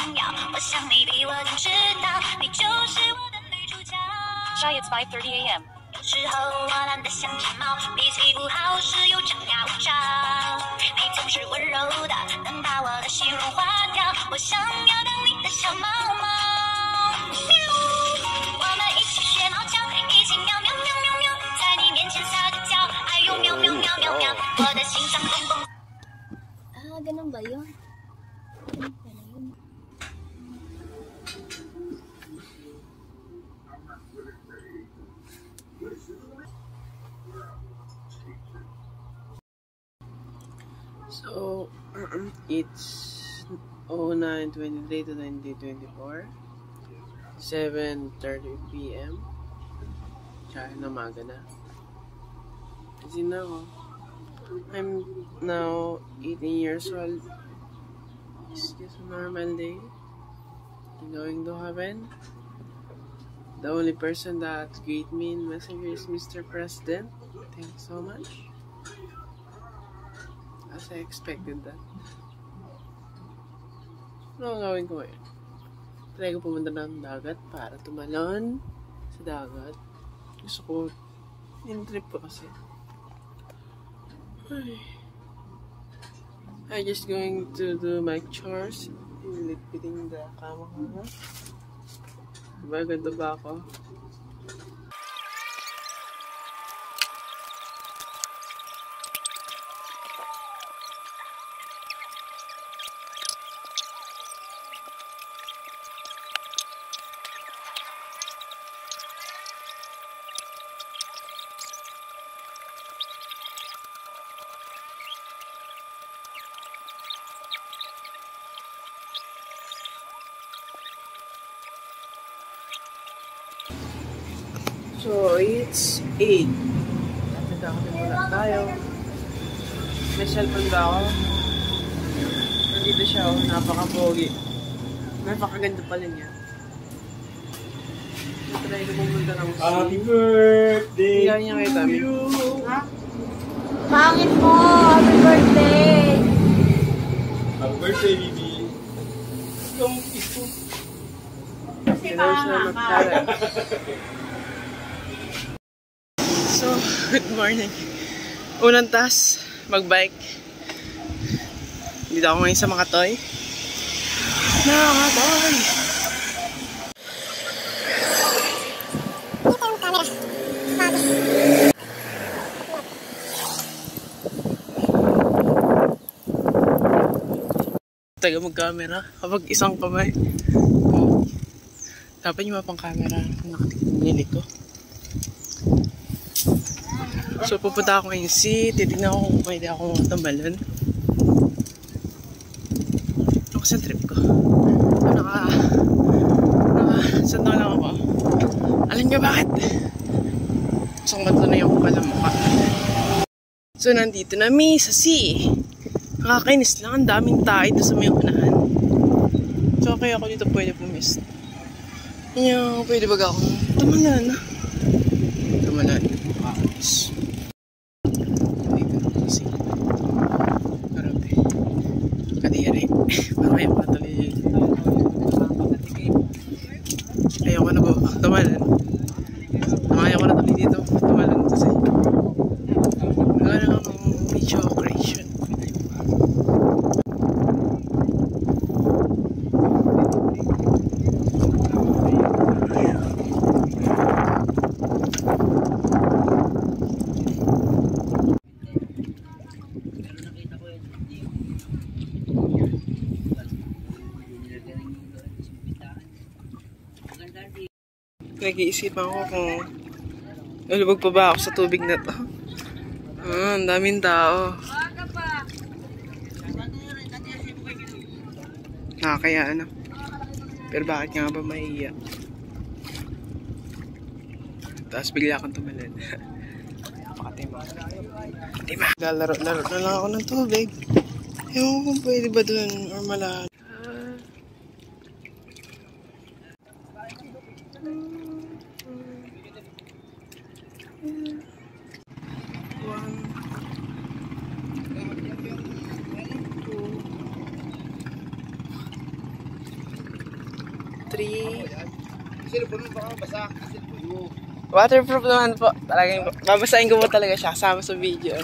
Shy, it's 5:30 a.m. 有时候我懒得像只猫，脾气不好时又张牙舞爪。你总是温柔的，能把我的心融化掉。我想要当你的小猫猫。我们一起学猫叫，一起喵喵喵喵喵，在你面前撒个娇，哎呦喵喵喵喵喵，我的心脏蹦蹦。Ah, ganun ba yun? So, it's 09:23 to 2024, 7:30 p.m. Tsaka na umaga na. Kasi na ako. I'm now 18 years old. It's just a normal day. Going to heaven. The only person that greet me in Messenger is Mr. President. Thank you so much. As I expected that. Ano ang gawin ko ngayon? Try ko pumunta ng dagat para tumalon sa dagat. Gusto ko, yung trip ko kasi. I just going to do my chores. Ilitpiting the kama ko. Diba, ganda ba ako? So, it's 8. Nagkakasin muna tayo. May cellphone ba ako? Nandito siya, oh. Napaka-pogi. Napakaganda pala niya. Try ko pumunta ng sea. Happy birthday niya kita, to you! Ha? Pangit mo! Happy birthday! Happy birthday, Bibi! Yung isko. Kasi pangit. So, good morning. Unang task, mag-bike. Dito ako ngayon sa Makatoy. Makatoy! Dito yung camera. Taga mag-camera kapag isang kamay. Dapat yung mapang camera nakatinig ko. So, pupunta ako ngayon si titignan ko kung pwede ako tumalon. Ano kasi trip ko? Saan lang ako? Alam niyo bakit? Isang matunayan ko pala mukha. So, nandito na mi sa sea. Nakakainis lang. Ang daming tayo doon sa may unahan. So, kaya ako dito pwede pumis. Yung pwede baga akong tumalan. Tumalan. Parang patuloy. Ayoko na po tumalan. Ayaw ko na tuloy dito tumalan kasi wala na akong video creation. Nag-iisipan ko kung nalubog pa ba ako sa tubig na to. Ang daming tao. Nakakaya ano. Pero bakit nga ba maiiyak? Tapos bigla akong tumalan. Napakatima. Tima! Lalaro-laro na lang ako ng tubig. Ewan kung pwede ba dun or malahat. 3. Cellphone mo baka basa. Cellphone mo. Waterproof naman po. Talagang babasahin ko po talaga siya kasama sa video.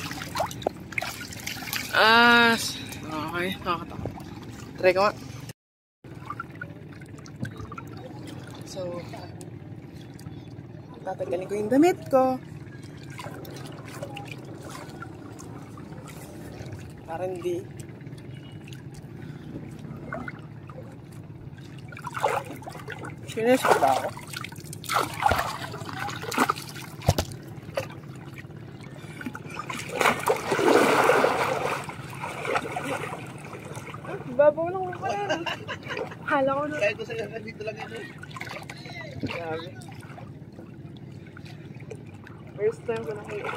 Okay. Nakakatakot. Try ko nga. So, tatanggalin ko yung damit ko. Para hindi. Sinis ko ba ako? Babaw lang ko pala. Hala ko na. Kahit ko sa'yo, dito lang ito. Grabe. First time ko nakita.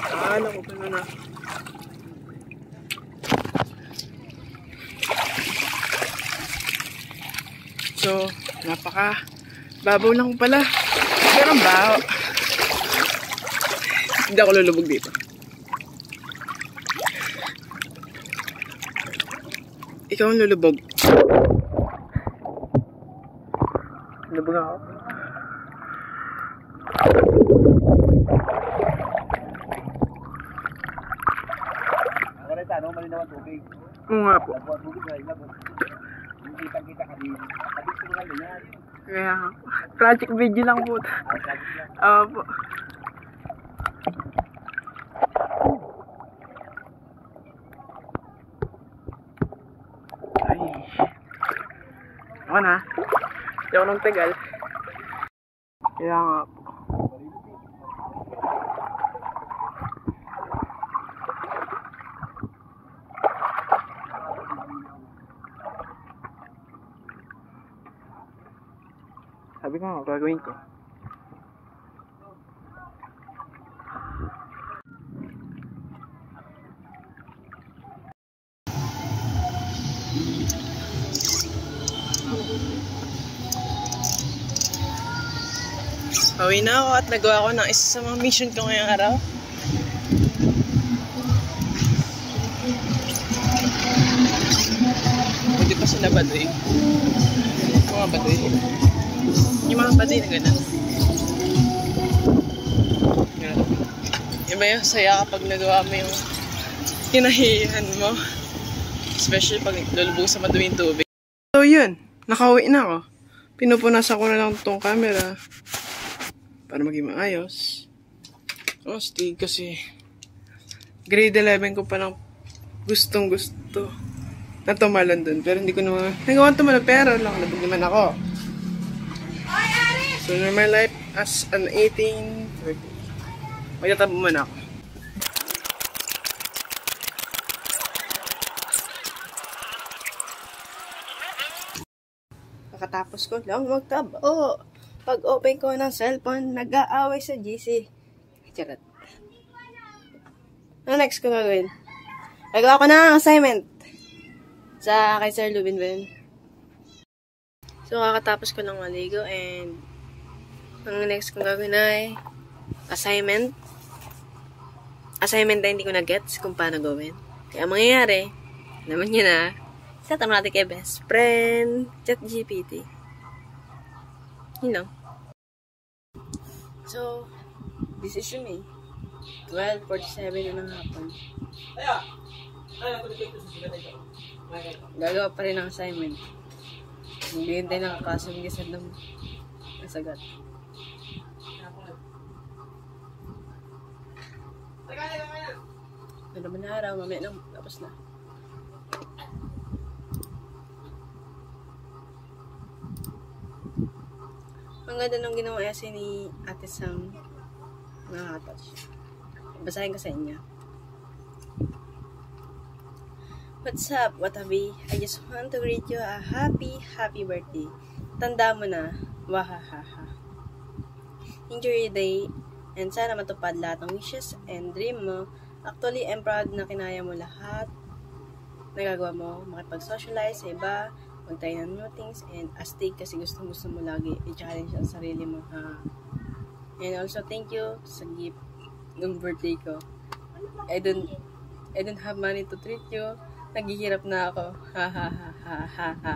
Hala ko pala na. So, babaw lang pala. Pero ang baho. Hindi ako lulubog dito. Ikaw ang lulubog. Lulubog ako. Ang ganito, ano? Malinaw ang tubig. Oo nga po. Ang tubig na ilabog. Hindi kita ka din. Sabi ko nga ganyan. Kaya, project video lang po. Po. Ay. Ako na. Hindi ako nang tagal. Kaya nga po. Sabi ko nga, gagawin ko. Pauwi na ako at nagawa ko ng isa sa mga mission ko ngayong araw. Hindi pa sila baduy. Mga baduy. Yung mga baduy na gano'n. Iba yung saya kapag nagawa mo yung kinahihan mo. Especially pag lulubog sa maduwing tubig. So yun, nakauwi na ako. Pinupunasan ko na lang itong camera para maging maayos. Oh, stig kasi grade 11 ko pa lang gustong gusto na tumalon dun. Pero hindi ko naman nagawa tumalon, pero lang nabog naman ako. So, my life as an 18, magtatabo muna ako. Pagkatapos ko lang magtabo. Pag open ko ng cellphone, nag-aaway sa GC. Charot. Ano next ko gagawin? Gagawa ko ng assignment sa kay Sir Lubin Ben. So, kakatapos ko lang maligo and ang next kong gagawin ay assignment. Assignment na hindi ko na-gets kung paano gawin. Kaya mangyayari, naman yun na, set naman natin kay best friend, ChatGPT. You know. So, this is me. 12:47 na ng hapon. Gagawa pa rin ng assignment. Hindi hindi nakakasamigisad ng sagat. Ano naman na araw, mamaya nang tapos na. Ang ganda ng ginawa essay ni Ate Sam. Nakaka-touch. Basahin ko sa inyo. What's up, Watabi? I just want to greet you a happy birthday. Tanda mo na. Wahahaha. Enjoy your day and sana matupad lahat ng wishes and dream mo. Actually, I'm proud na kinaya mo lahat. Nagagawa mo, makipag-socialize sa iba, mag-try ng new things, and astig kasi gusto mo lagi i-challenge ang sarili mo. And also, thank you sa gift ng birthday ko. I don't have money to treat you, Naghihirap na ako. Ha ha ha ha ha ha.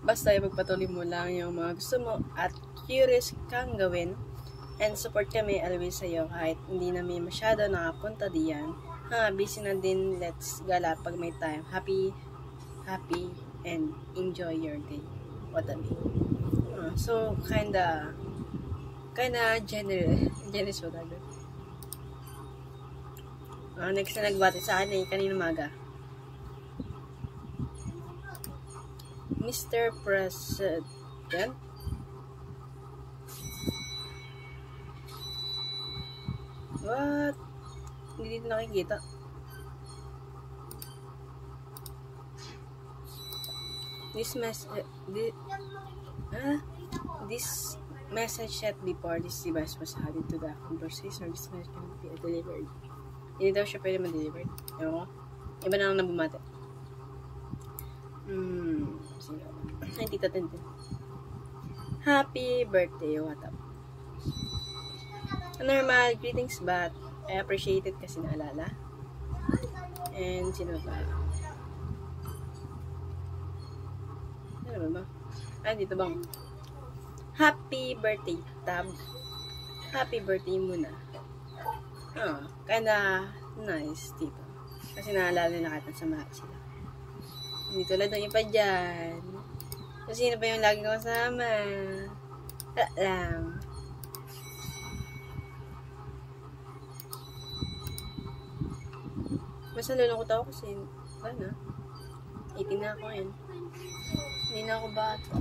Basta ipagpatuloy mo lang yung mga gusto mo at curious kang gawin. And support kami always sa'yo kahit hindi na may masyado nakapunta diyan. Busy na din. Let's gala pag may time. Happy, and enjoy your day. What a day. So, kinda generous whatever. Next na nagbati sa akin kanina maga. Mr. President? What? Hindi dito nakikita. This message set before this device was added to the conversation. This message can be delivered. Hindi daw siya pwede ma-deliver. Ewan ko. Iba na lang na bumate. Ay, tita Tintin. Happy birthday, what up? Normal greetings, but I appreciate it kasi naalala. And sino ba? Ano ba? Dito bang? Happy birthday, Tab. Happy birthday muna. Kinda nice dito. Kasi naalala nila kahit nasamahan sila. Hindi tulad ng iba dyan. So, sino pa yung lagi ko kasama? Lang. Mas nalulungkot ako kasi, 18 na ako ngayon. Hindi na ako bata.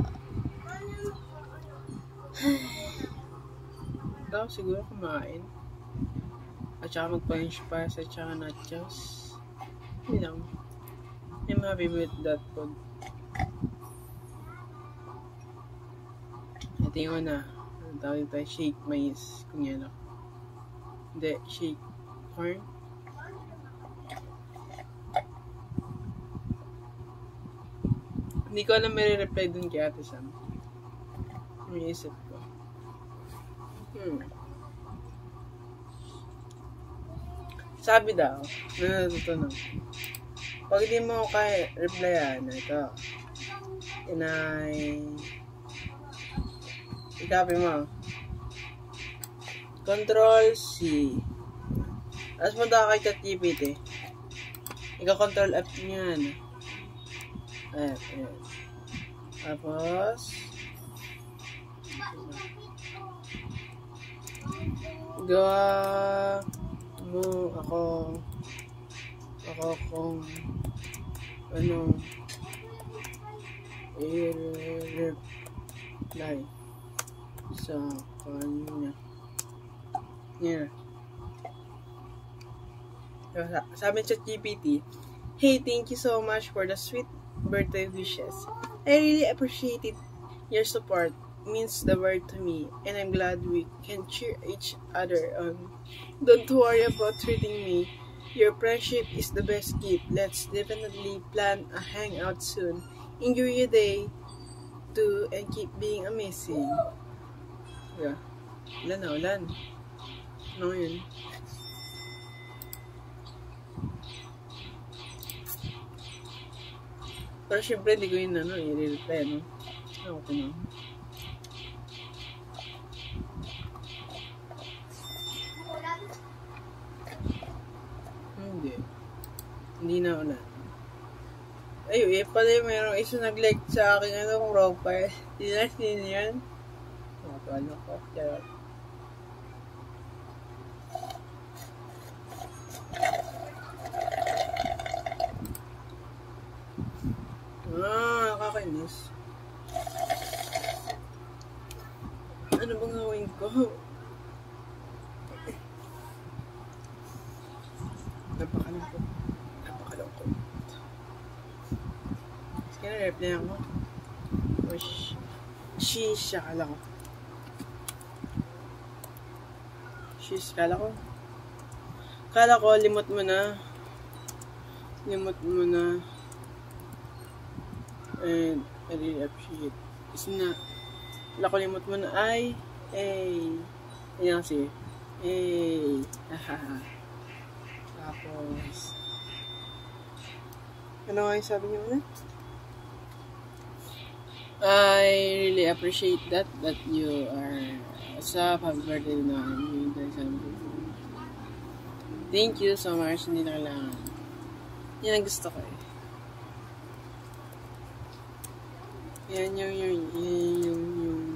Daw siguro kumain. At saka mag-punch pass at saka nachos. Hindi lang. I'm happy with that food. Ito yung una. Ang tawag ito, shake mais. Kung yan ako. Hindi, shake corn. Hindi ko alam may reply dun kay Ate Sam. May isip ko. Sabi daw, na natutunan. Pag di mo kaya replyan, ito. I-copy mo. Control-C. Tapos punta ka kay ChatGPT. Ika-control F niyan. F. Tapos, gawa mo ako kung i-reply sa kanya. Yeah. Sabi sa ChatGPT, "Hey, thank you so much for the sweet birthday wishes. I really appreciate it. Your support means the world to me, and I'm glad we can cheer each other on. Don't worry about treating me. Your friendship is the best gift. Let's definitely plan a hangout soon. Enjoy your day too and keep being amazing." Yeah. Ulan. Ano yun? Pero syempre, di ko yun i-reply, no? Ako ko na. Hindi na ulan. Ayun, pala mayroong isa nag-like sa akin profile. Sino yan? Ano ko? Charot. Nakakainis. Ano bang gawin ko? Napakalungkot. Kaya reply ako. Sheesh, kala ko. Kala ko, limot mo na. And I really appreciate it. Kasi kala ko limot mo na. Ayan kasi. Tapos, Ano nga yung sabi niyo ulit? I really appreciate that you are sa happy birthday na thank you so much. Hindi na kailangan. Yan ang gusto ko eh. Yan yung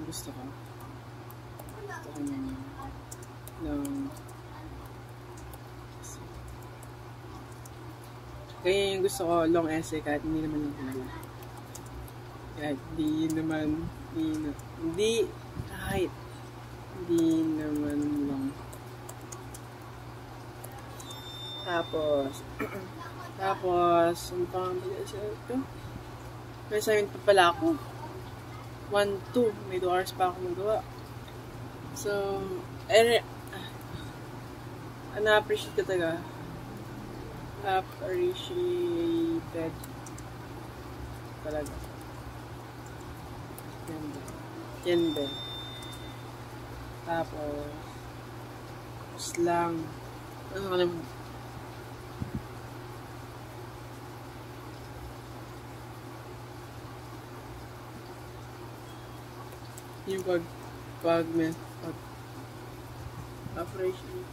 gusto ko. Gusto ko yan yung kaya yung gusto ko long essay kahit hindi naman lang talaga. Kahit hindi naman lang. Tapos ang pang ito? May assignment pa pala ako. 1-2. May 2 hours pa ako magawa. So, na-appreciate ko talaga. Appreciated talaga. Yan din. Tapos, slang. Ano ka naman? Yung pag appreciate.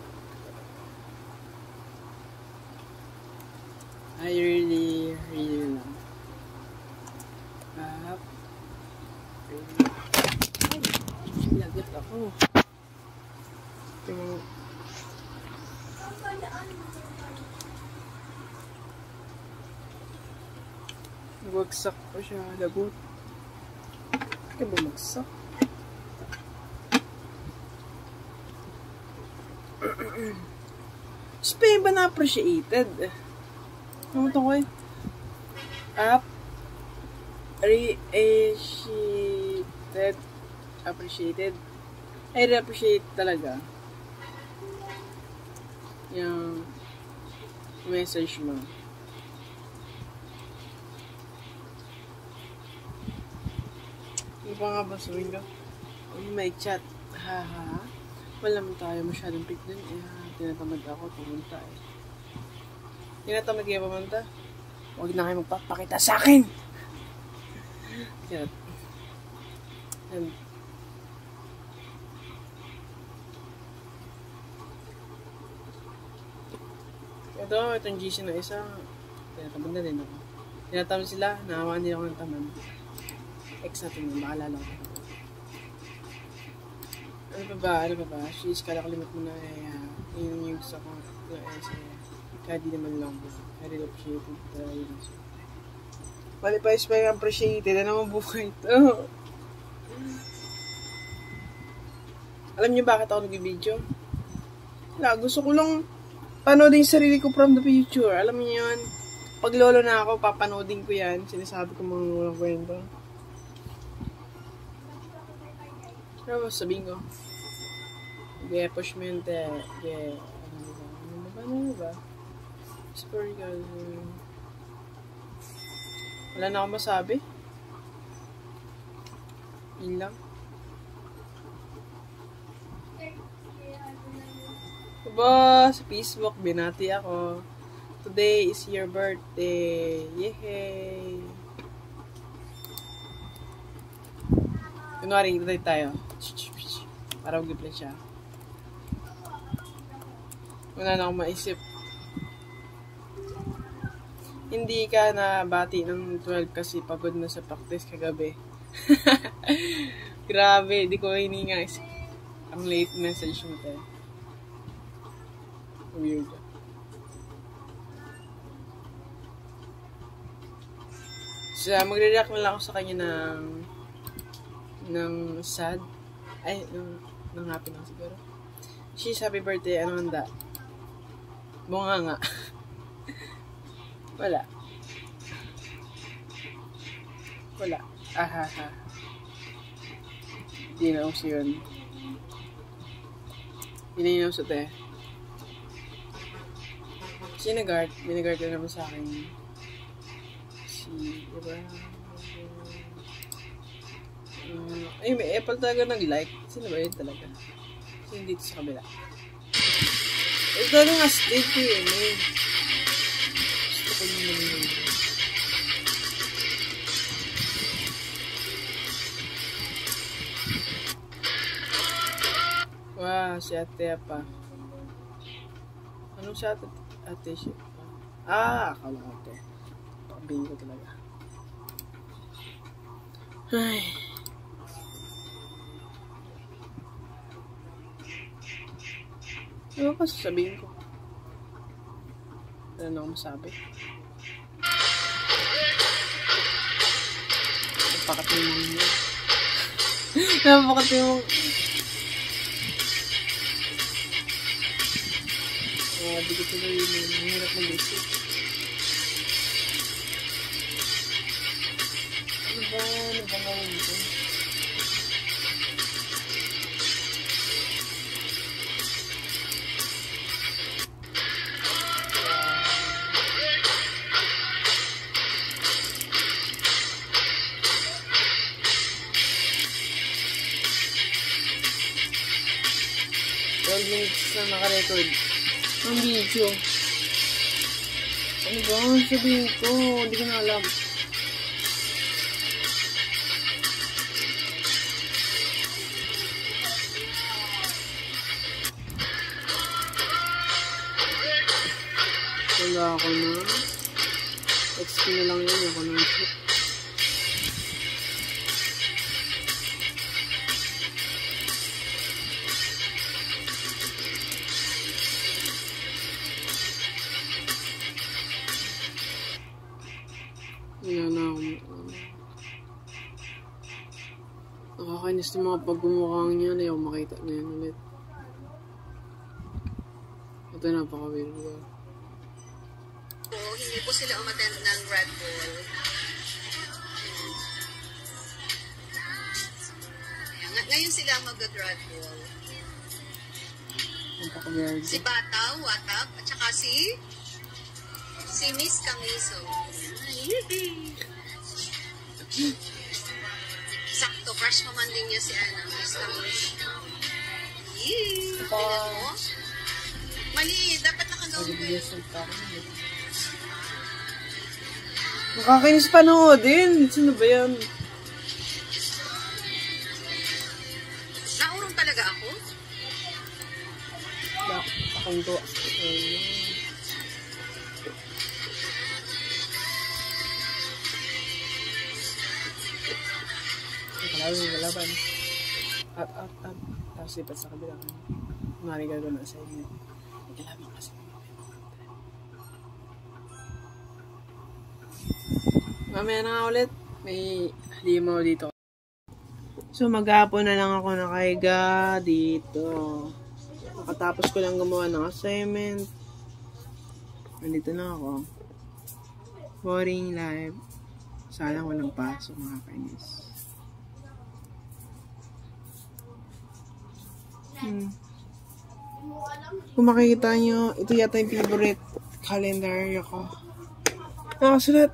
I really love. Lagot ako. Bumagsak pa siya. Lagot. Bakit bumagsak? Spain ba na-appreciated? Ano ito ko eh? Appreciated. I appreciate talaga yung message mo. Ano pa nga ba sabihin ko? May chat. Haha. Wala naman tayo masyadong pick dun. Tinatamad ako pumunta eh. Tinatamad kayo pumunta? Huwag na kayo magpapakita sa akin! Yan. Itong GC na isa, tinatamad na din ako. Tinatamad sila, nakawan din ako ng tamad. Ex natin yun, makalala ko. Ano pa ba? She's kalakalimot mo na eh. Yun yung gusto ko. Kaya di naman lang po. I really appreciate it. Mali pa is pa yung appreciated. Ano mo buhay ito? Alam niyo bakit ako nag-video? Wala, gusto ko lang panoodin yung sarili ko from the future. Alam niyo yun? Pag lolo na ako, papanoodin ko yan. Sinasabi ko mga walang kwento. Pero sabihin ko, push mo yun, ano ba? Story ka, wala na akong masabi. Yun lang. Aba, sa Facebook, binati ako. Today is your birthday. Yehey! Kunwari, hintay tayo. Para mag-reply siya. Wala na akong maisip. Hindi ka na bati ng 12 kasi pagod na sa practice kagabi. Grabe, di ko hininga. Ang late message mo tayo. Weird. So, magre-react na lang ako sa kanya ng sad. Ay, ng happy lang siguro. She's happy birthday. Ano handa? Bunga nga. Wala. Ahaha. Hindi na uso yun. Hinahinaw sa te. Sinagard. Binagard ka naman sa akin. Diba? Ay, may Apple talaga nag-like. Sino ba yun talaga? Sino dito sa kabila? Ito talaga nga state ko yun eh. Gusto ko naman yun. si ate pa. Anong si ate? Ate siya. Akala ko ate. Pakabihin ko talaga. Ay. Ano pa sasabihin ko? Ano na ako masabi? Napakatimong niya. Napakatimong. Di ko tuloy yun. Mahirap mag-isip. Ano ba? Ano ba gawin ko? Na naka-record ang video. Ano ba? Sabihin ko. Hindi ko na alam. Wala ako na. XP na lang yun. Ako na shit. Wala na ako. Nakakainis na mga pagmumukhang niya. Ayaw makita na yan ulit. Ito napaka-weird ko. Hindi po sila umattend ng Red Bull. Ngayon sila mag-Red Bull. Napaka-weird. Si Bataw, Watap, at saka si Miss Camiso. Sakto, crush mo man din niya si Miss Camiso. Yee! Tingnan mo. Mali, dapat nakagawin ko yun. Nakakainis panoodin. Sino ba yan? Naurong talaga ako? Akong to. Kalawin yung galaban. Up. Tapos lipat sa kabila. Marigal ko na sa inyo. Galaban kasi. Mamaya na nga ulit. May halimaw dito. So maghapon na lang ako nakahiga dito. Nakatapos ko lang gumawa ng assignment. Nandito na ako. Boring life. Sayang walang pasok, nakakainis. Kung makikita nyo, ito yata yung favorite calendar ko. Nakasulat.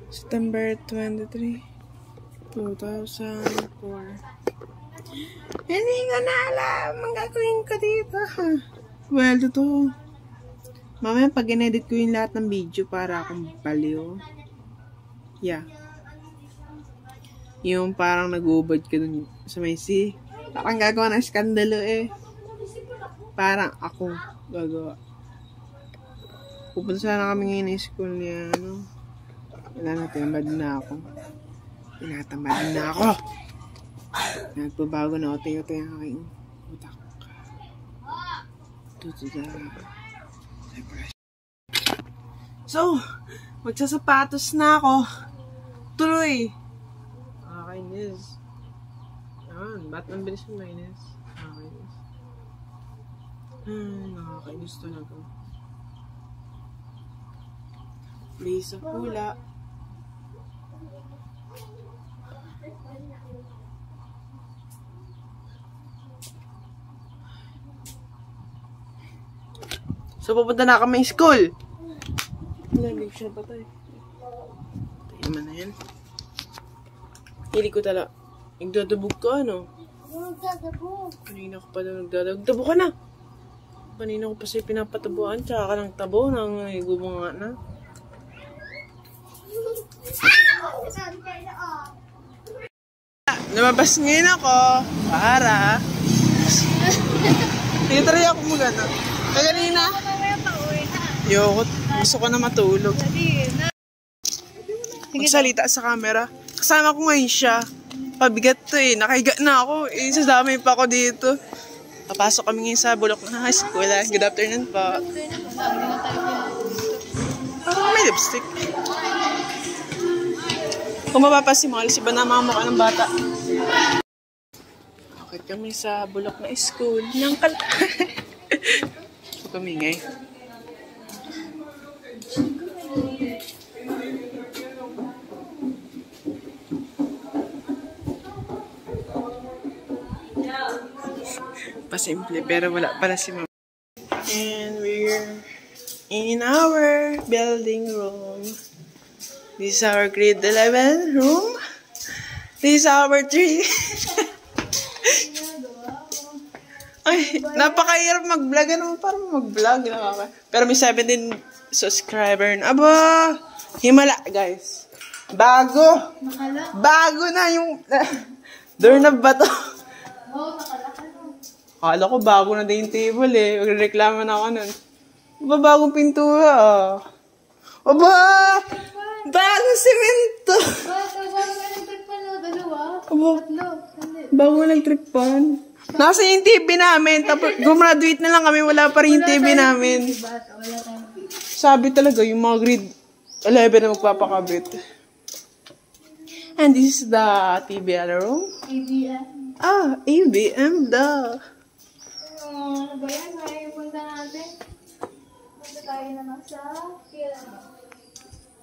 September 23, 2004. Hindi ko na alam ang gagawin ko dito. Well, totoo. Mamaya pag in-edit ko yung lahat ng video para akong baliw. Yeah. Yung parang nag-ubad ka dun sa may C. Parang gagawa ng skandalo eh. Parang ako gagawa. Pupunta sana kami ngayon sa school niya, ano. Wala na, tinamad na ako. Tinatamad na ako. Nagpabago na ote-ote ang aking utak. So, magsasapatos na ako. Tuloy! Nakakainis. Ba't ang bilis yung mainis? Nakakainis. Nakakainis talaga. Please, sa pula. So, pupunta na kami school. Wala, hindi ko siya patay. Tayo man na yan. Hili ko tala. Nagdadabog ka, ano? Kanina ko pa daw nagdadabog. Tabo ka na! Kanina ko pa siya pinapatabuan. Tsaka ka ng tabo. Nang nagubunga na. Lumabas ngayon ako para Tinatry ako magana. Kaya kanina. Yoko, gusto ko na matulog. Magsalita sa camera. Kasama ko ngayon siya. Pabigat to eh. Nakahiga na ako. Sasamay pa ako dito. Papasok kami ngayon sa Bulok na High School. Good afternoon po. Parang may lipstick. Kung mapapasimol, si ba na mga mukha ng bata? Okay kami sa Bulok na School. Nang kumingay. Pasimple, pero wala pala si mama. And we're in our building room. This is our grade 11 room. This is our 3. Ay, napakahirap mag-vlog. Ano parang mag-vlog? Pero may 17 subscriber na. Aba! Himala, guys. Bago! Bago na yung... Doorknob ba to? Akala ko bago na din yung table eh. Magreklamo na ako nun. Aba, bagong pintura ah. Aba! Bagong simento! Bagong electric pan na dalawa. Aba, Tatlo. bagong electric pan. Nasa yung TV namin. Tapos, gumraduate na lang kami. Wala pa rin yung TV namin. Sabi talaga, yung mga grade 11 na magpapakabit. And this is the TBL room. ABM. Ah, ABM daw. Ano ba yan? Kaya yung punta natin. Punta tayo naman sa Kailan.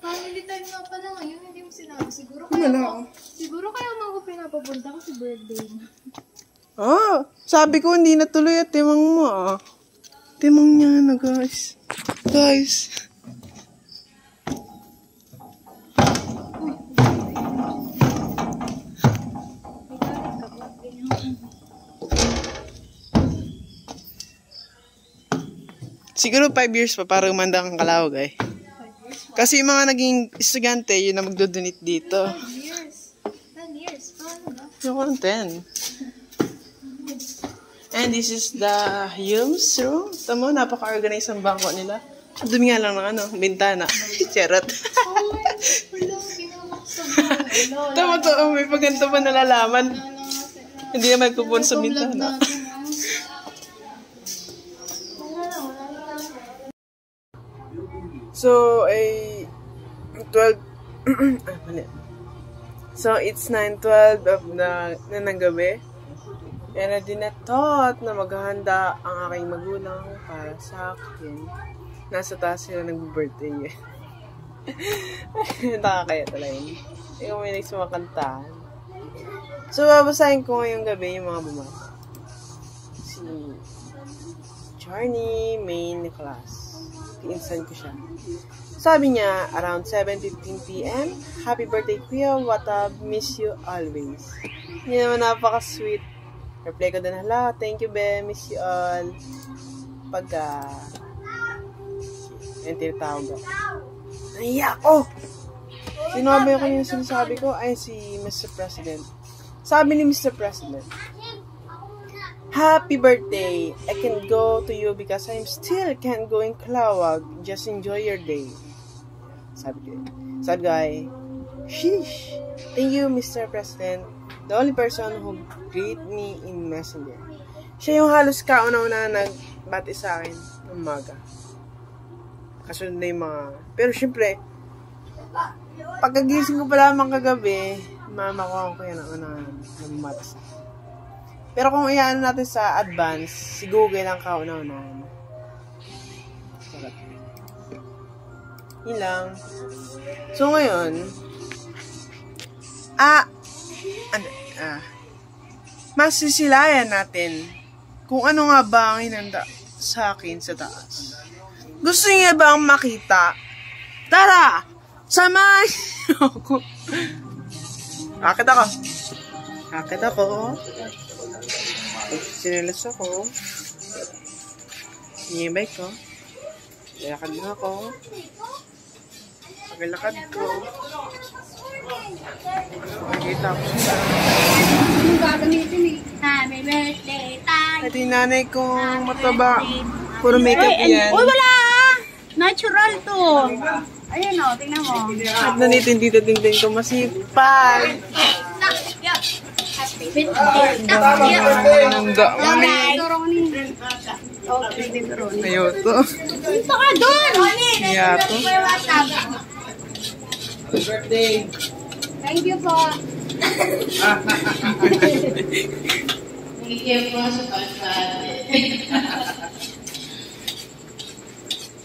Family time nga pala ngayon. Hindi mo sinabi. Siguro kaya mo ako pinapapunta kasi birthday mo. Ah, sabi ko hindi natuloy at timang mo ah. Timang niya na guys. Guys. Siguro 5 years pa para umanda kang Calauag eh. Kasi yung mga naging estudyante, yun na magdodonate dito. 5 years. 10 years. Paano ba? Yung 10. And this is the Humes room. Tama, napaka-organize ang bangko nila. Dumi nga lang ng ano, bintana. Charot. Tama to, may paganto pa nalalaman. Hindi naman kupon sa bintana. So, 12, so, it's 9:12 na ng gabi. And I did not thought na maghahanda ang aking magulang para sa akin. Nasa taas sila nag-birthday eh. Nakakaya talaga yun. Ikaw may nagsumakantahan. So, babasahin ko ngayong gabi yung mga bumata. Si Charney Main Nicholas. Pinsan ko siya. Sabi niya, around 7:15 p.m., Happy birthday, Kuya. What up? Miss you always. Hindi naman napaka-sweet. Reply ko din, hala, thank you, be. Miss you all. Pagka... yung tinatawag ko. Naiyak ko! Sinabi ko yung sinasabi ko ay si Mr. President. Sabi ni Mr. President, Happy birthday! I can go to you because I'm still can't go in Calauag. Just enjoy your day. Sabi ko. Sabi ko ay, sheesh! Thank you, Mr. President. The only person who greet me in Messenger. Siya yung halos kauna-una nagbati sa akin ng umaga. Kasunod na yung mga... Pero syempre, pagkagising ko pa lamang kagabi, mama ko yan ang unang nabumati sa akin. Pero kung iyan natin sa advance, si Google ang kauna-unahan. Sarap. Yun lang. So ngayon, masisilayan natin kung ano nga ba ang hinanda sa akin sa taas. Gusto niya ba ang makita? Tara! Samahan niyo ako! Akit ako. Sinilas ako. Niyibay ko. Lalakad na ako. Paglalakad ko. Makikita ko siya. Happy birthday tayo. Ito yung nanay kong mataba. Puro makeup yan. Uy, wala ah! Natural to. Ayun o, tingnan mo. At nandito yung tito Tingting ko masipag. Nangga kami. Ayoto. Ito ka doon! Ayoto. Birthday. Thank you po.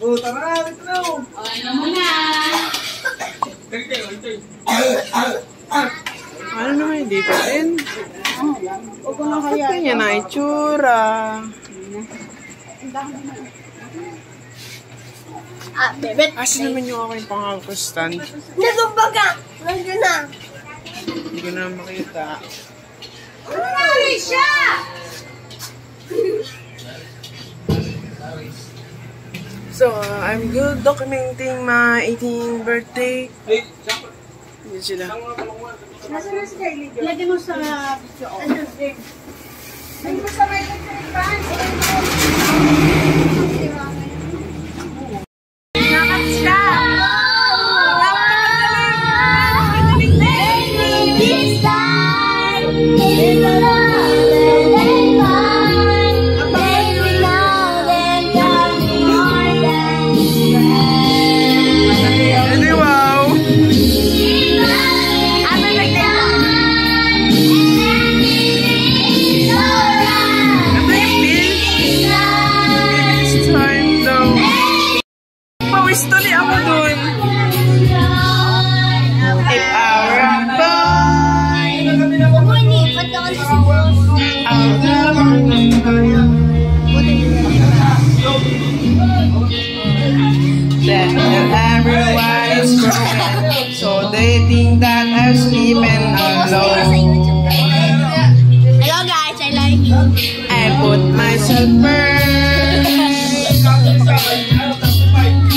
Oh, tara, dito na. Ano mo na? Ano naman yung dito din? Bakit ganyan na itsura? Ah, bebet. Asa naman yung aking pangangkustan? Nagumbaga! Nandiyan na. Hindi ko na makita. Ano siya? So, I'm good documenting my 18th birthday. Yan sila. Nasaan na si Kylie? Ilagay mo sa video. Ilagay mo sa may advance. Nakat siya! This time, it's a love and fun. Baby, now then, tell me more than friends. Ano wow? Happy birthday! Ito yung bill. This time daw. Pawis tuloy ako dun. If our boy Ba't ako sa boss? that everyone is broken, so they think that I'm sleeping alone. Hello guys, I like you. I put myself first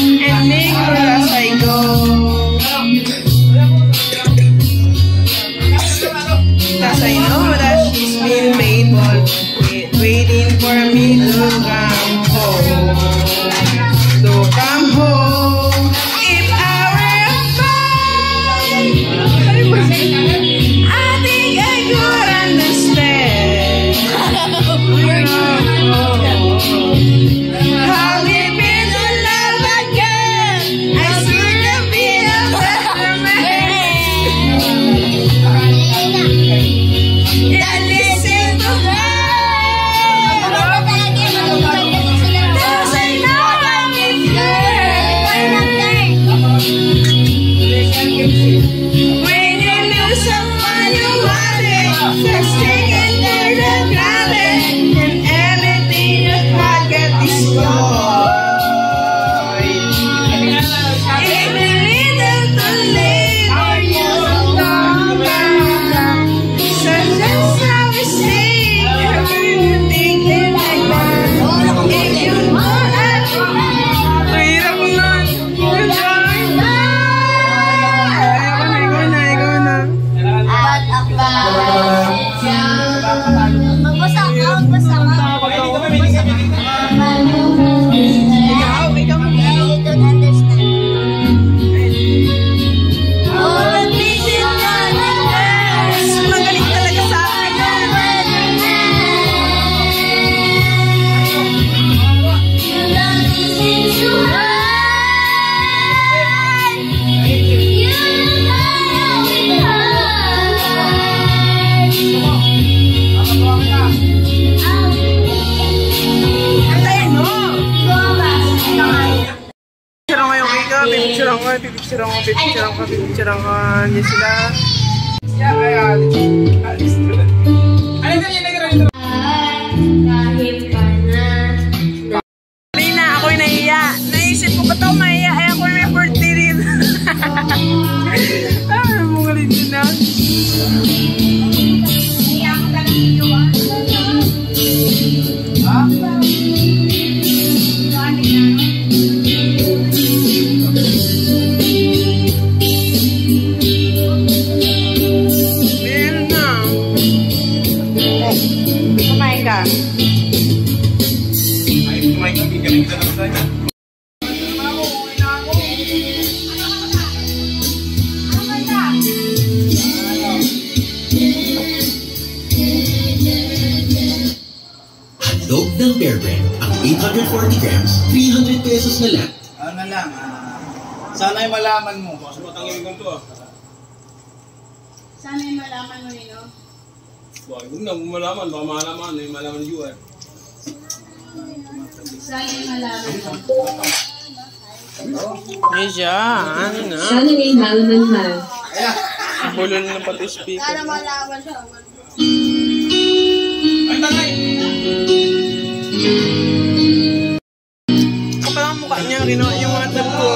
and make sure as I go. Cause I know that she's been faithful, waiting for me to come home. To come home. If I were a man, I think I could understand. How deep into love again, I should have been a better man. And listen to her. Cause I know I'm with when you lose someone you wanted, just taking their granted, and everything you had get destroyed. If you little to live, or you come back, such as how we see, you're thinking like that. If you know that, hirap nun, you're going na. Ikaw na. Magbasa ka, magbasa ka. You don't understand. Oh, the vision that matters. Magaling talaga sa akin. Antayin mo. Pipicture ako. Hindi sila. Lina, ako'y nahiya. Naisip ko ba ito mahiya? Ay, ako may birthday rin. Mga lindi na. Meron na. Kumain ka. 40 grams, 300 pesos na lang. Ano na lang, sana'y malaman mo. Baka matangin ko to Sana'y malaman mo yun, no? Huwag na, malaman. Baka malaman. Malaman yun. Sana'y malaman mo. Medya, ano na? Sana'y malaman mo. Bulol na pati speaker. Sana malaman siya. Ay, tagay! Kapag ang mukha niya, ginawa yung mga tab ko.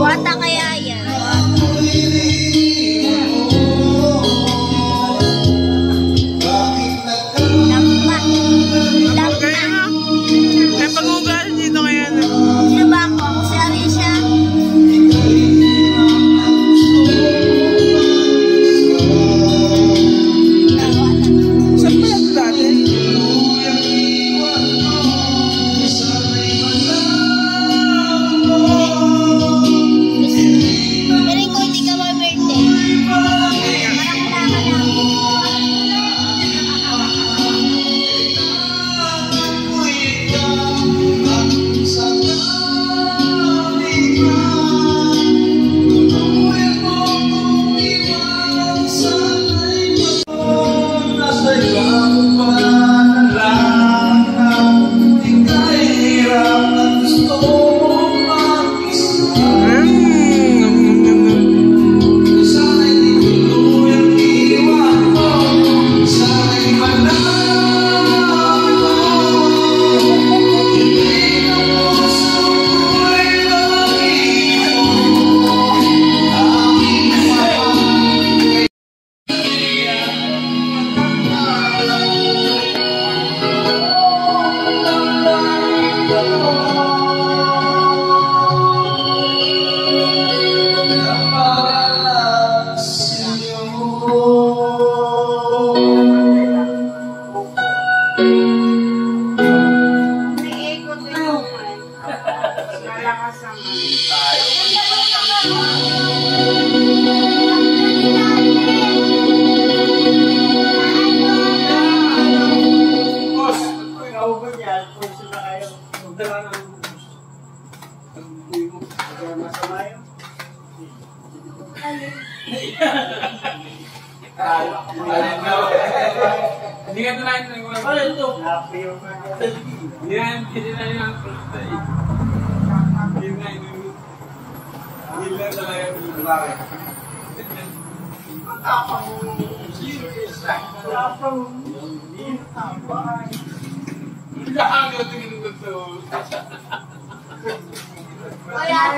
Wata kaya yan. Lampa. Lampa. Ay, pag-ugal dito kaya na. Sino ba ako? Ako si Arisha. Saan pala ito dati? Pero kung hindi ka ma-birthday. Hindi ka tunayin na nagulong. Ano ito? Yan, hindi na yung birthday. Hindi na yung hindi na talaga yung bakit. Wala to.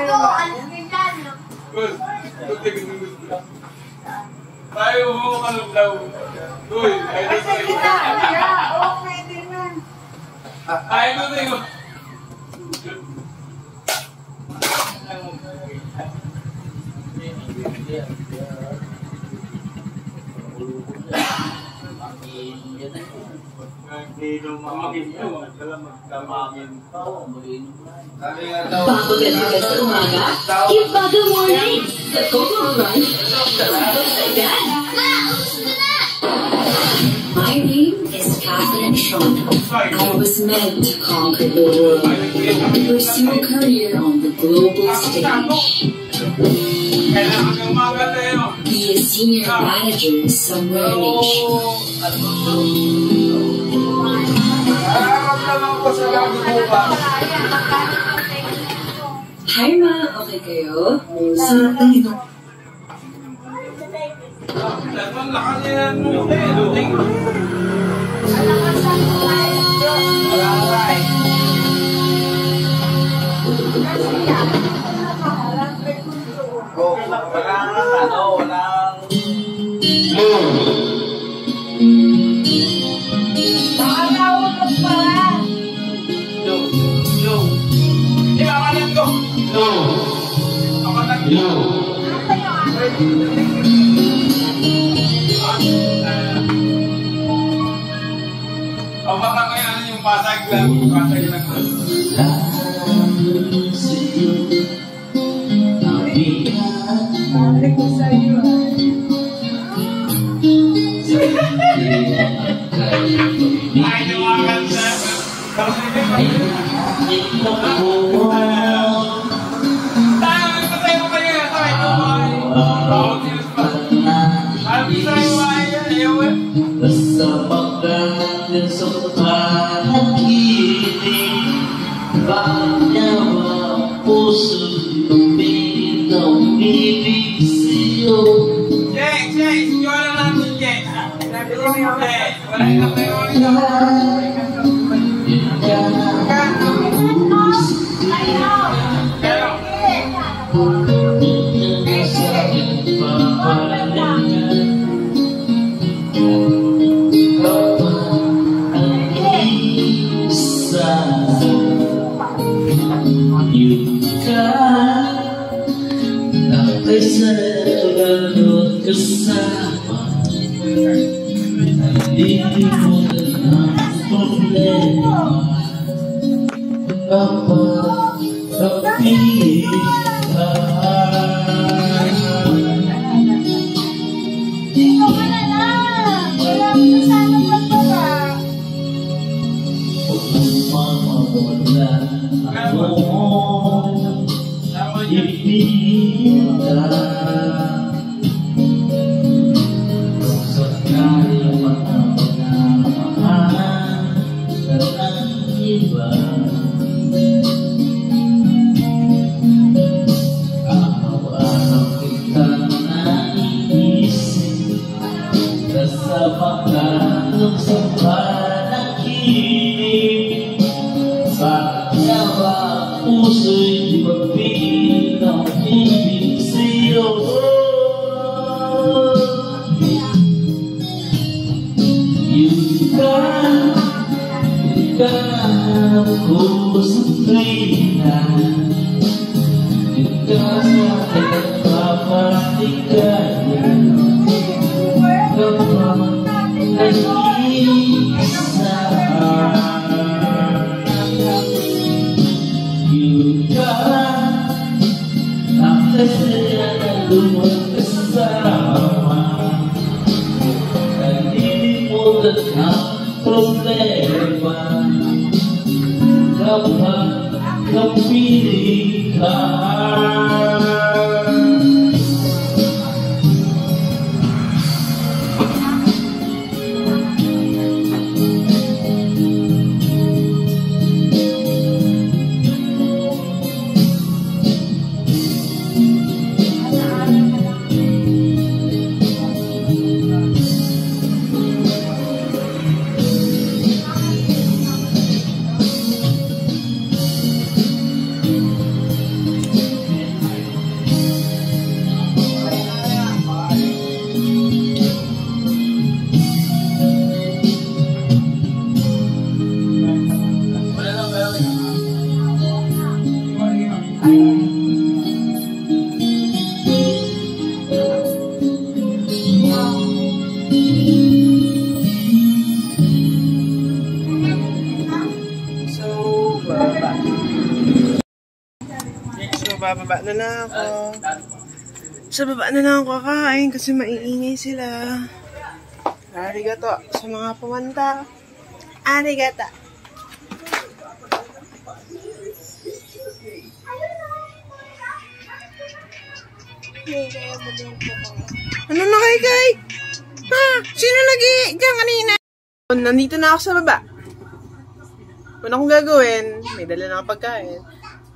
Ano ganyan? Tayo mo ka lang daw. Uy, tayo na tayo. Okay din na. Tayo na tayo. Bago ka sa umaga, Ibaga Morning, the Coco Crunch, again. My name is Catherine Sean. I was meant to conquer the world, pursue a career on the global stage, be a senior manager somewhere in Asia. Hi ma, okay kayo? O baka kaya ano yung pasag lang, pasag lang. Balik ko sa'yo. Ay, nawakan sa... Bababa na lang ako. Sa baba na lang ako kakain kasi maiingay sila. Arigato sa mga pumanta. Arigato. Ano na kay? Ha? Sino lagi dyan kanina? Nandito na ako sa baba. Una kong gagawin, may dala na akong pagkain.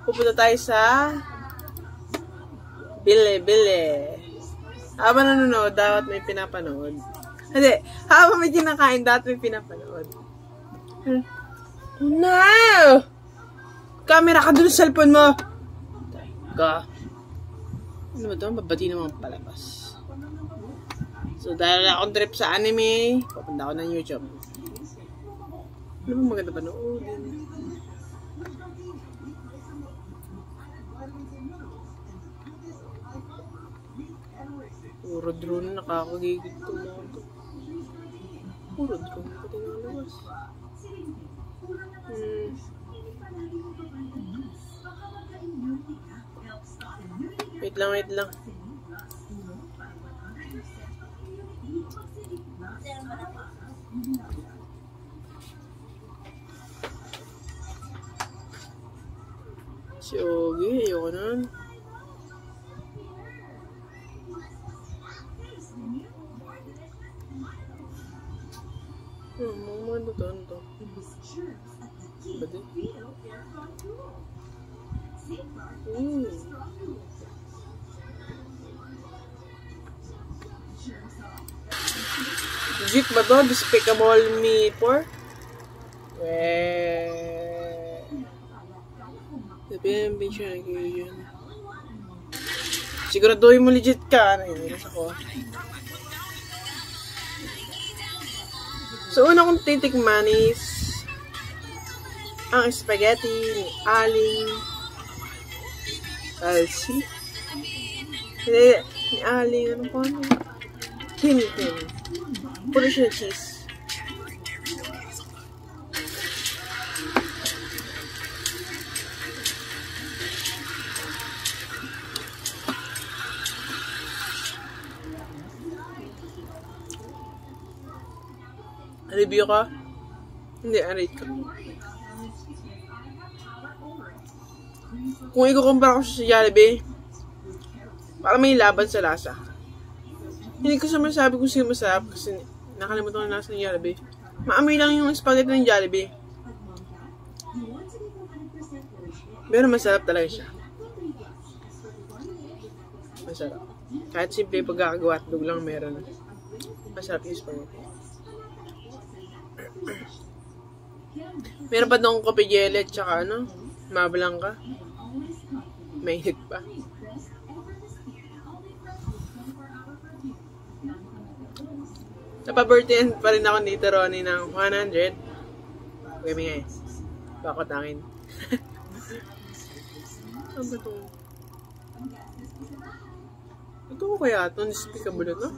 Pupunta tayo sa Bili. Habang nanonood, dapat may pinapanood. Hindi, habang may kinakain, dapat may pinapanood. Oh no! Camera ka dun sa cellphone mo! Ka. Ano ba ito? Mabati naman palabas. So, dahil akong trip sa anime, papunta ako ng YouTube. Ano ba maganda panoodin? Puro drone, nakakagigit ko na ito. Puro drone, pati nga labas. Wait lang. Si Ogie, ayoko nun. Mga totoo to. Ba't eh? Legit ba to? Despicable Me 4? Sabihin, picture na kayo yun. Siguraduhin mo legit ka. Naiinis ako. So, una kong titikman is ang spaghetti ni Aling Alsi. Hindi, ni Aling, ano po? Kim. Puro siya cheese. Review ka? Hindi, rate ka. Kung ikukumpara ko sa Jollibee, para may laban sa lasa. Hindi ko sa masabi kung sino masarap kasi nakalimutan ko na lasa ng Jollibee. Maamoy lang yung spaghetti ng Jollibee. Pero masarap talaga siya. Masarap. Kahit simple pagkakagawa at dug lang meron. Masarap yung spaghetti. Meron pa doon kopi jelly at saka ano, mabalang ka. Mainit pa. Napabirthday pa rin ako dito, Ronnie, ng 100. Okay, may bakot angin. Ano ba ito? Ito ko kaya ito, despicable ito.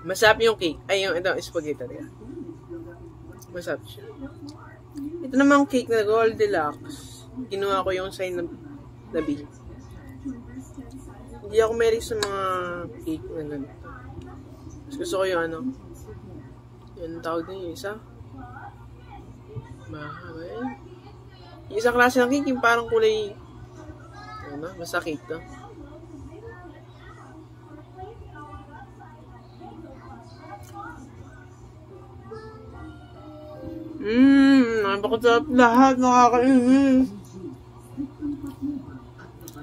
Masarap yung cake. Ay, yung ito, spaghetti. Masarap siya. Ito namang cake na Goldilocks. Ginawa ko yung sign na B. Hindi ako meron sa mga cake na ganito. Mas gusto ko yung ano. Yung tawag din yung isa. Mahaba yun. Yung isang klase ng cake, yung parang kulay. Ano, basta cake to. Napakasarap lahat, nakakainis.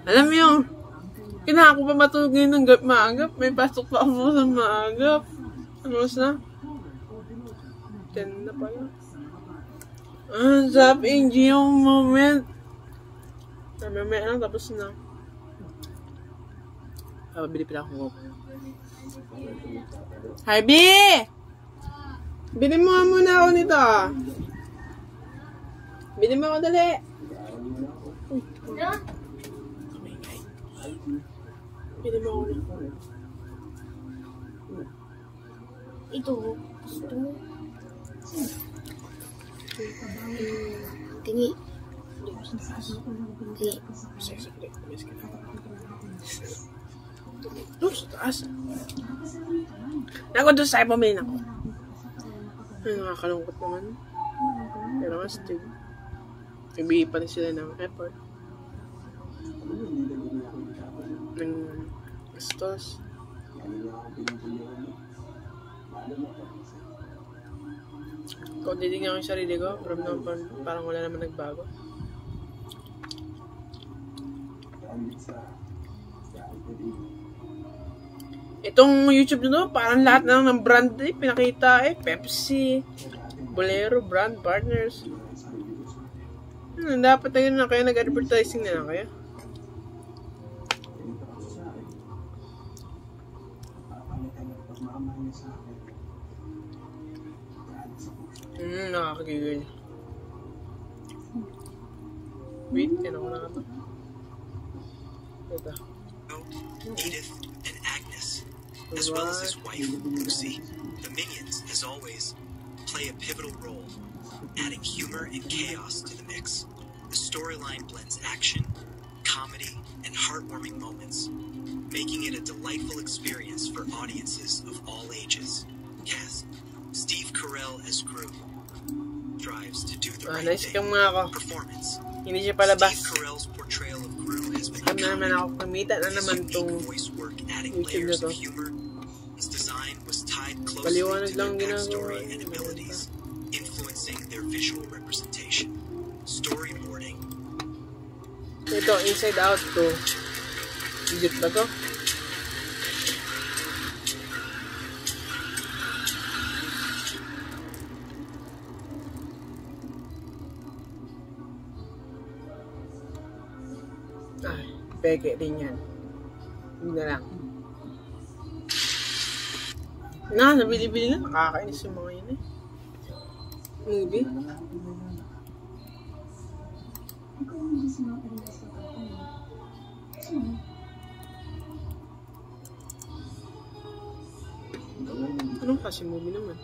Alam mo yung, kailangan ko pa matugin ng maagap. May pasok pa ako sa maagap. Ano na? 10 na pala. Sarap yung moment. Mamaya lang, tapos na. Pabili pala ako. Hi, B! Bili mo nga muna ako nito. Bili mo ako dali. Bili mo ako nito. Ito. Gusto. Tingi. Tingi. Doon sa taas. Naku, doon sa'yo pumilin ako. Ay, nakakalungkot naman. Pero nga, still. Ibigay pa rin sila ng effort. Ng gastos. Kung titignan ko yung sarili ko, parang wala naman nagbago. Itong YouTube nito, parang lahat na ng brand pinakita Pepsi, Bolero, brand partners. Dapat na kayo nag-advertising na lang kayo. Nakakagigil. Wait, tinan ko na ito. Ito. Edith and Agnes, as well as his wife, Lucy, the minions, as always, play a pivotal role, adding humor and chaos to the mix. The storyline blends action, comedy, and heartwarming moments, making it a delightful experience for audiences of all ages. Cast: Steve Carell as Gru, strives to do the right Na-scam thing. nga ako. Performance. Hindi siya palabas. Steve Carell's portrayal of Gru has been Scam na naman ako. Kumita na naman tong voice work, adding YouTube na layers to. of humor. His design was tied closely Paliwanag to lang their ginagawa. backstory and abilities, influencing their visual representation. Storyboarding. Ito, Inside Out to. Legit ba to? Ay, peke din yan. Hindi na lang. Nabili-bili na. Nakakainis yung mga yun eh. Movie. Anong kasi movie naman?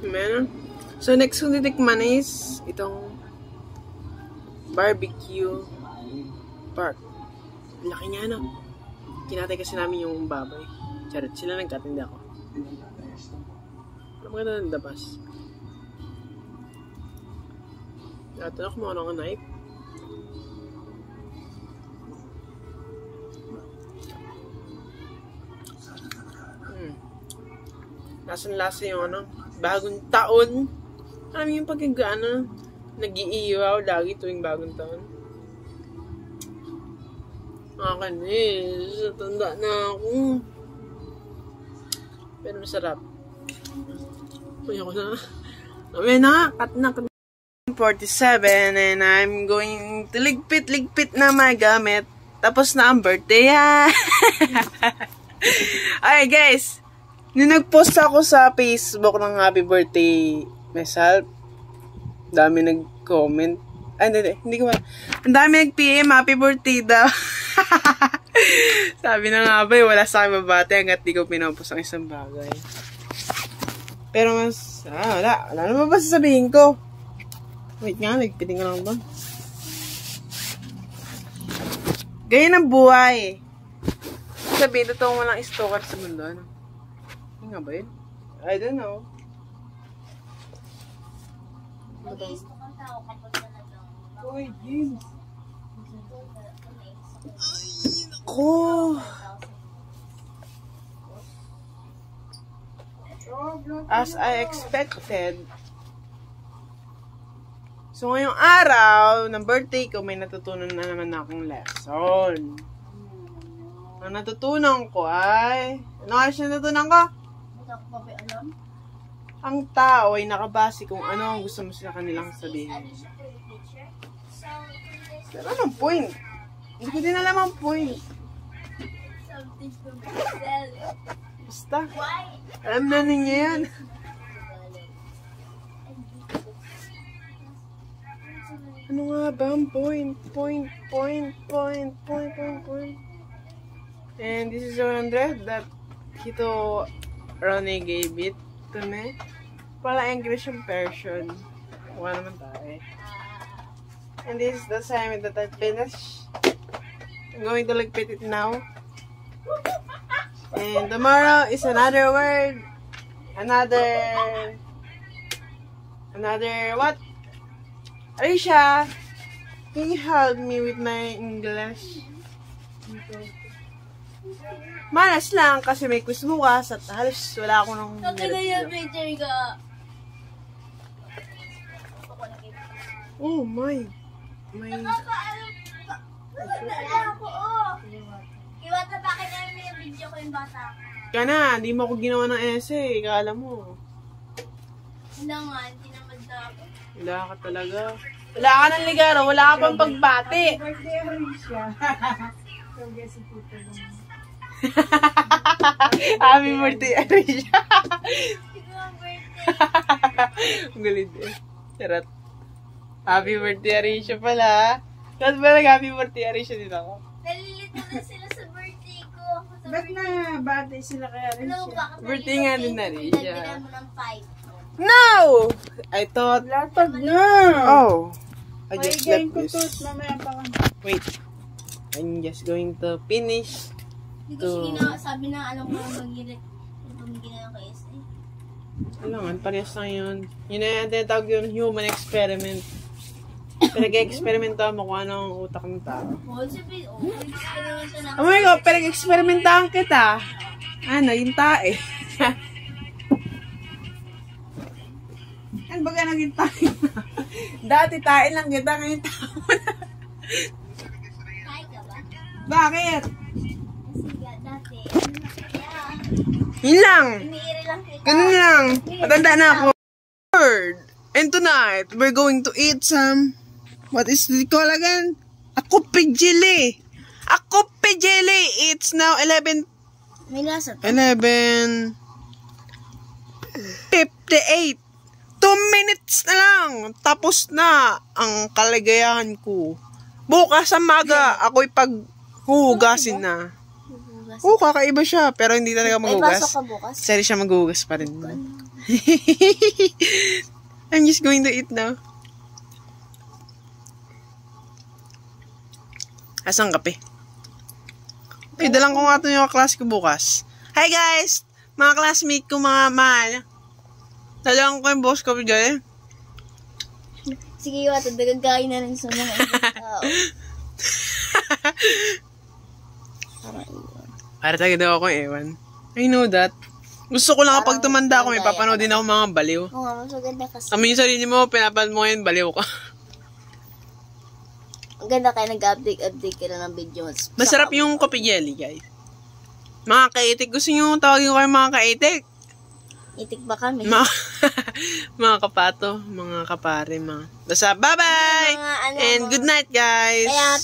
Meron. So, next kong titikman is itong barbecue park. Laki niya, no? Kinatay kasi namin yung baboy. Charot, sila nagkatinda ako. Ano maganda ng dabas? Natanong mo ano ka knife? Nasaan lasa yung ano? Bagong taon. Alam mo yung pagkagaano? Nag-iiwaw lagi tuwing bagong taon. Nakakanis. Tanda na ako. Pero masarap. Kuya ko na. Kami na. Cut na. 47 and I'm going to ligpit na my gamit. Tapos na ang birthday. Alright guys. Nung nag-post ako sa Facebook ng happy birthday myself, dami nag-comment. Ay, hindi ko ba. Ang dami nag-PM, happy birthday daw. Sabi na nga ba, wala sa akin babate hanggat di ko pinopost ang isang bagay. Pero mas, wala naman ba sasabihin ko? Wait nga, nagpiting ka lang ba? Ganyan ang buhay. Sabihin, totoo walang stalker sa mundo, ano? Nga ba yun? I don't know. Uy, James. Ako. As I expected. So, ngayong araw ng birthday ko, may natutunan na naman akong lesson. Ang natutunan ko ay... Ano nga siya natutunan ko? Ang tao ay nakabase kung ano ang gusto mo sila kanilang sabihin. Pero anong point? Hindi ko din alam ang point. Basta. Alam na ninyo yan. Ano nga ba ang point? Point. And this is 100 that Hito Ronnie gave it to me. Pala English yung version. Mukha naman tayo. And this is the assignment that I finished. I'm going to ligpit it now. And tomorrow is another word. Another what? Arisha, can you help me with my English? Malas lang kasi may quiz bukas at halos wala ako nung oh my. Iwata bakit namin yung video ko yung bata. Kaya na, hindi mo ako ginawa ng essay. Kala mo. Wala nga, hindi naman dapat. Wala ka talaga. Wala ka ng ligaro. Wala ka pang pagbati. Birthday Arisha. So, guess ito lang. Happy birthday, Arisha. Siguro birthday. Ang galit eh. Charot. Happy birthday, Arisha pala. Tapos ba happy birthday, Arisha din ako? Nalilito na sila sa birthday ko. Ba't na bate sila kay Arisha? Birthday nga din na Arisha. Dagdagan mo ng 5. No! I thought... Lapag na! Oh. I just left this. Mamaya pa ka. Wait. I'm just going to finish to... Sabi na alam ko mag-irit. Pamigin na kay SA. Kailangan, parehas lang yun. Yun na yung tinatawag yun, human experiment. Pinag-experimentahan mo kung ano ang utak ng tao. Oh my God, pinag-experimentahan kita. Ano, yung tae. Ano ba ka naging tae na? Dati tae lang kita, ngayon tao na. Tayo ka ba? Bakit? Kasi dati. Yun lang. Umiiri lang kita. Ganun lang. Matanda na ako. And tonight, we're going to eat some... What is it called again? A Kopi jelly. A Kopi jelly. It's now 11... May lasa. 11... 58. 2 minutes na lang. Tapos na ang kaligayahan ko. Bukas sa maga, ako'y paghuhugasin na. Oo, kakaiba siya. Pero hindi talaga maghugas. May pasok ka bukas? Sorry siya maghuhugas pa rin. I'm just going to eat now. Asang kape? Ay, dalang ko nga ito yung klase ko bukas. Hi guys! Mga classmate ko, mga mahal. Dalang ko yung boss ko dyan. Sige, wata, dagagay na rin sa mga ibang tao. Para tayo daw ako ewan. I know that. Gusto ko lang kapag tumanda ako, may papanood din ako mga baliw. Oo nga, mas maganda kasi. Kami yung sarili mo, pinapanood mo ngayon, baliw ka. Ang ganda kayo nag-update ka na ng video. Masarap yung Kopi jelly, guys. Mga kaitik, gusto nyo tawagin ko kayo mga kaitik? Itik ba kami? Mga kapato, mga kapare, mga... Basta, bye-bye! And good night, guys! Kaya